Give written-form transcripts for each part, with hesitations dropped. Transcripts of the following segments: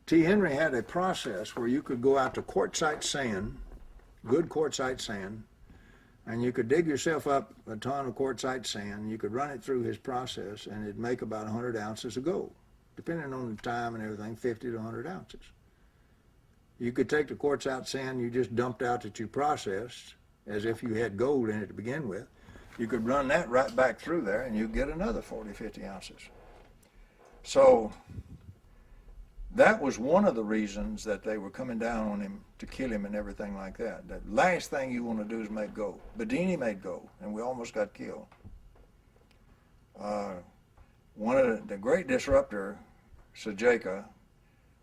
T. Henry had a process where you could go out to quartzite sand, good quartzite sand, and you could dig yourself up a ton of quartzite sand. You could run it through his process, and it'd make about 100 ounces of gold, depending on the time and everything, 50 to 100 ounces. You could take the quartzite sand you just dumped out that you processed, as if you had gold in it to begin with. You could run that right back through there, and you'd get another 40, 50 ounces. So that was one of the reasons that they were coming down on him to kill him and everything like that. The last thing you want to do is make gold. Beardeni made gold, and we almost got killed. One of the great disruptor, Sajeka,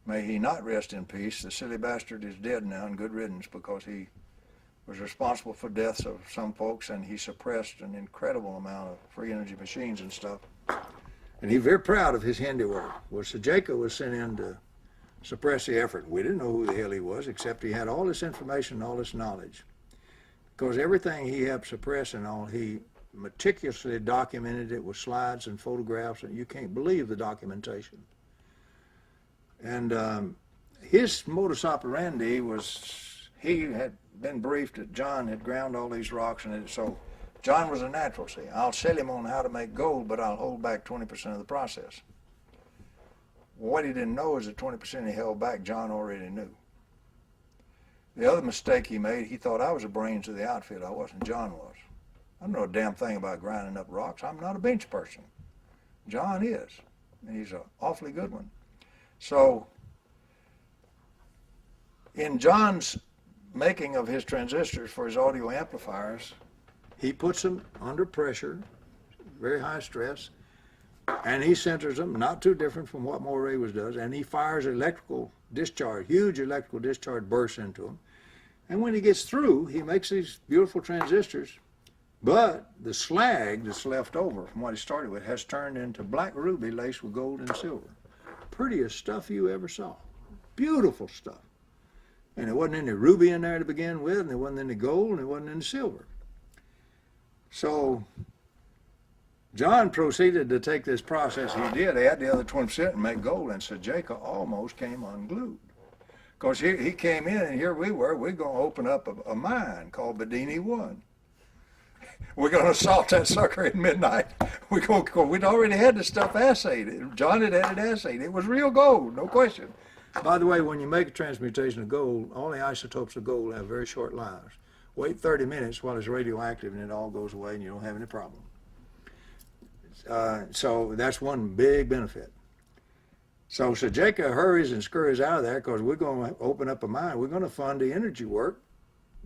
may he not rest in peace. The silly bastard is dead now, and good riddance, because he was responsible for deaths of some folks, and he suppressed an incredible amount of free energy machines and stuff. And he's very proud of his handiwork. Well, Sajeka was sent in to suppress the effort. We didn't know who the hell he was, except he had all this information, all this knowledge. Because everything he helped suppress and all, he meticulously documented it with slides and photographs, and you can't believe the documentation. And his modus operandi was, he had been briefed that John had ground all these rocks, and so John was a natural. See, I'll sell him on how to make gold, but I'll hold back 20% of the process. What he didn't know is that 20% he held back, John already knew. The other mistake he made, he thought I was the brains of the outfit. I wasn't. John was. I don't know a damn thing about grinding up rocks. I'm not a bench person. John is, and he's an awfully good one. So in John's making of his transistors for his audio amplifiers, he puts them under pressure, very high stress, and he centers them, not too different from what Moray does, and he fires electrical discharge, huge electrical discharge bursts into them. And when he gets through, he makes these beautiful transistors, but the slag that's left over from what he started with has turned into black ruby laced with gold and silver. Prettiest stuff you ever saw. Beautiful stuff. And there wasn't any ruby in there to begin with, and there wasn't any gold, and there wasn't any silver. So John proceeded to take this process he did, add the other 20% and make gold, and Sajeka almost came unglued. Because he came in, and here we were going to open up a mine called Bearden 1. We're going to assault that sucker at midnight. We'd already had the stuff assayed. John had it assayed. It was real gold, no question. By the way, when you make a transmutation of gold, all the isotopes of gold have very short lives. Wait 30 minutes while it's radioactive and it all goes away and you don't have any problem. So that's one big benefit. So Sajeka hurries and scurries out of there because we're going to open up a mine. We're going to fund the energy work,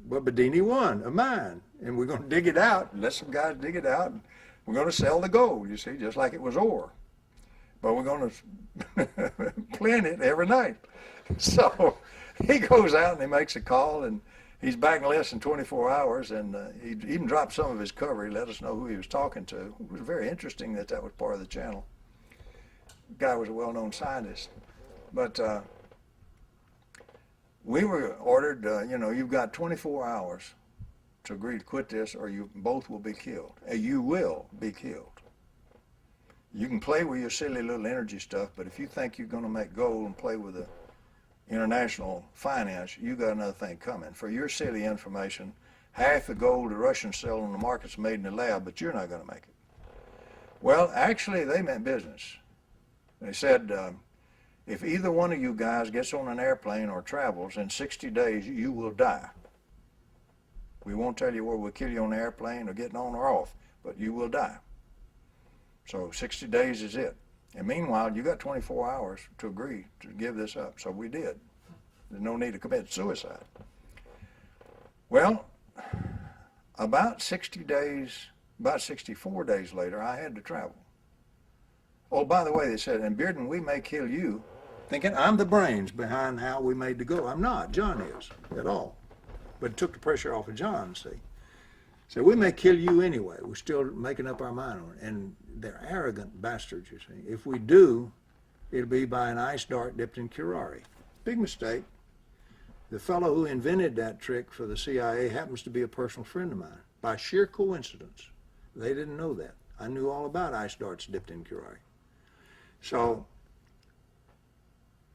but Bearden 1, a mine. And we're going to dig it out, let some guys dig it out, and we're going to sell the gold, you see, just like it was ore. But we're going to plant it every night. So he goes out and he makes a call, and he's back in less than 24 hours, and he even dropped some of his cover. He let us know who he was talking to. It was very interesting that that was part of the channel. The guy was a well-known scientist. But we were ordered, you've got 24 hours to agree to quit this, or you both will be killed. You will be killed. You can play with your silly little energy stuff, but if you think you're going to make gold and play with the international finance, you got another thing coming. For your silly information, half the gold the Russians sell on the market's made in the lab, but you're not going to make it. Well, actually, they meant business. They said, if either one of you guys gets on an airplane or travels, in 60 days, you will die. We won't tell you where we'll kill you on the airplane or getting on or off, but you will die. So 60 days is it. And meanwhile, you got 24 hours to agree to give this up. So we did. There's no need to commit suicide. Well, about 60 days, about 64 days later, I had to travel. Oh, by the way, they said, and Bearden, we may kill you, thinking I'm the brains behind how we made the go. I'm not. John is at all. But it took the pressure off of John, see. So we may kill you anyway. We're still making up our mind on it. And they're arrogant bastards, you see. If we do, it'll be by an ice dart dipped in curare. Big mistake. The fellow who invented that trick for the CIA happens to be a personal friend of mine. By sheer coincidence. They didn't know that. I knew all about ice darts dipped in curare. So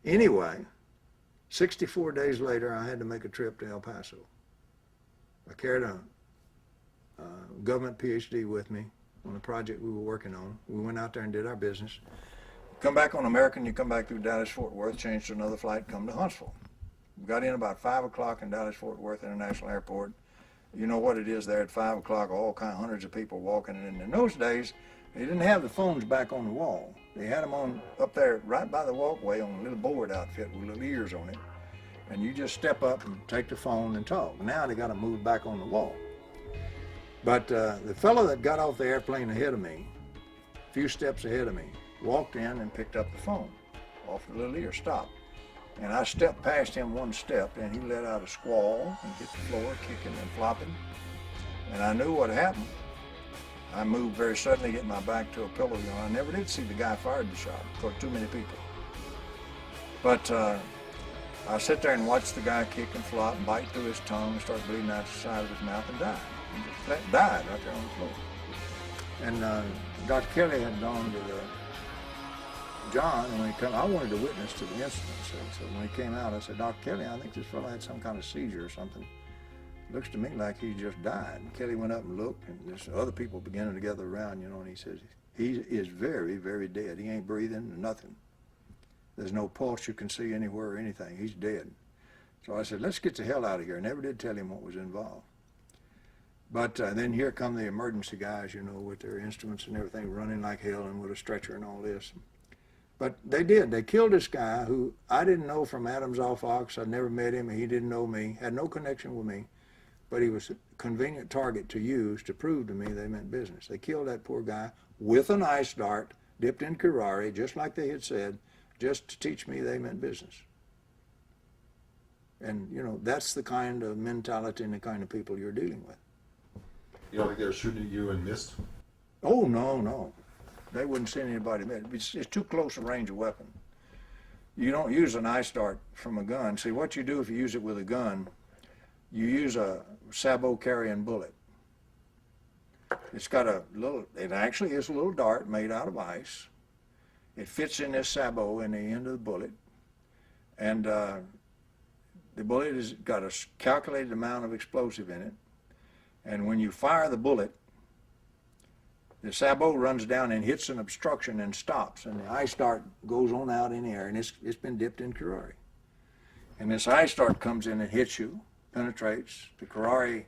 Anyway, 64 days later, I had to make a trip to El Paso. I carried a government PhD with me on the project we were working on. We went out there and did our business. Come back on American, you come back through Dallas-Fort Worth, change to another flight, come to Huntsville. We got in about 5 o'clock in Dallas-Fort Worth International Airport. You know what it is there at 5 o'clock, hundreds of people walking. And in those days, they didn't have the phones back on the wall. They had them on up there right by the walkway on a little board outfit with little ears on it. And you just step up and take the phone and talk. Now they got to move back on the wall. But the fellow that got off the airplane ahead of me, a few steps ahead of me, walked in and picked up the phone off the little ear, stopped. And I stepped past him one step, and he let out a squall and hit the floor, kicking and flopping. And I knew what happened. I moved very suddenly, getting my back to a pillow. You know, I never did see the guy fired the shot, because too many people. But I sit there and watch the guy kick and flop and bite through his tongue and start bleeding out the side of his mouth and die. He just died right there on the floor. And Dr. Kelly had gone to John, and when he came, I wanted to witness to the incident. So when he came out, I said, Dr. Kelly, I think this fellow had some kind of seizure or something. Looks to me like he just died. And Kelly went up and looked, and there's other people beginning to gather around, you know, and he says, he is very, very dead. He ain't breathing, nothing. There's no pulse you can see anywhere or anything. He's dead. So I said, let's get the hell out of here. I never did tell him what was involved. But then here come the emergency guys, you know, with their instruments and everything, running like hell and with a stretcher and all this. But they did. They killed this guy who I didn't know from Adam's off Ox. I'd never met him, and he didn't know me, had no connection with me. But he was a convenient target to use to prove to me they meant business. They killed that poor guy with an ice dart dipped in curare, just like they had said, just to teach me they meant business. And, you know, that's the kind of mentality and the kind of people you're dealing with. You don't think they were shooting at you and missed? Oh, no. They wouldn't send anybody. It's too close a range of weapon. You don't use an ice dart from a gun. See, what you do if you use it with a gun, you use a sabot carrying bullet. It's got it actually is a little dart made out of ice. It fits in this sabot in the end of the bullet. And the bullet has got a calculated amount of explosive in it. And when you fire the bullet, the sabot runs down and hits an obstruction and stops, and the ice dart goes on out in the air, and it's been dipped in curare. And this ice dart comes in and hits you, penetrates. The curare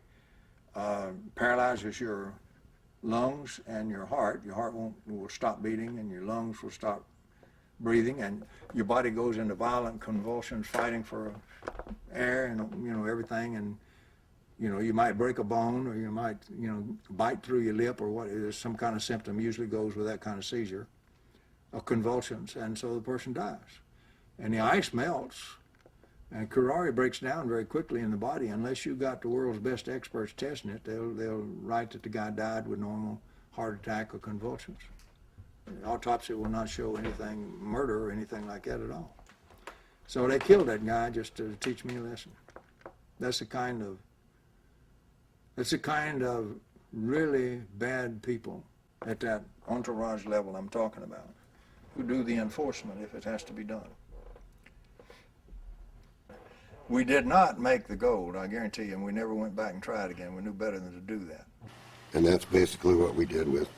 paralyzes your lungs and your heart. Your heart will stop beating, and your lungs will stop breathing, and your body goes into violent convulsions, fighting for air and, you know, everything. And you know, you might break a bone, or you might, you know, bite through your lip, or what is some kind of symptom usually goes with that kind of seizure, of convulsions, and so the person dies. And the ice melts, and curare breaks down very quickly in the body. Unless you got the world's best experts testing it, they'll write that the guy died with normal heart attack or convulsions. The autopsy will not show anything, murder or anything like that at all. So they killed that guy just to teach me a lesson. That's the kind of really bad people at that entourage level I'm talking about, who do the enforcement if it has to be done. We did not make the gold, I guarantee you, and we never went back and tried again. We knew better than to do that. And that's basically what we did with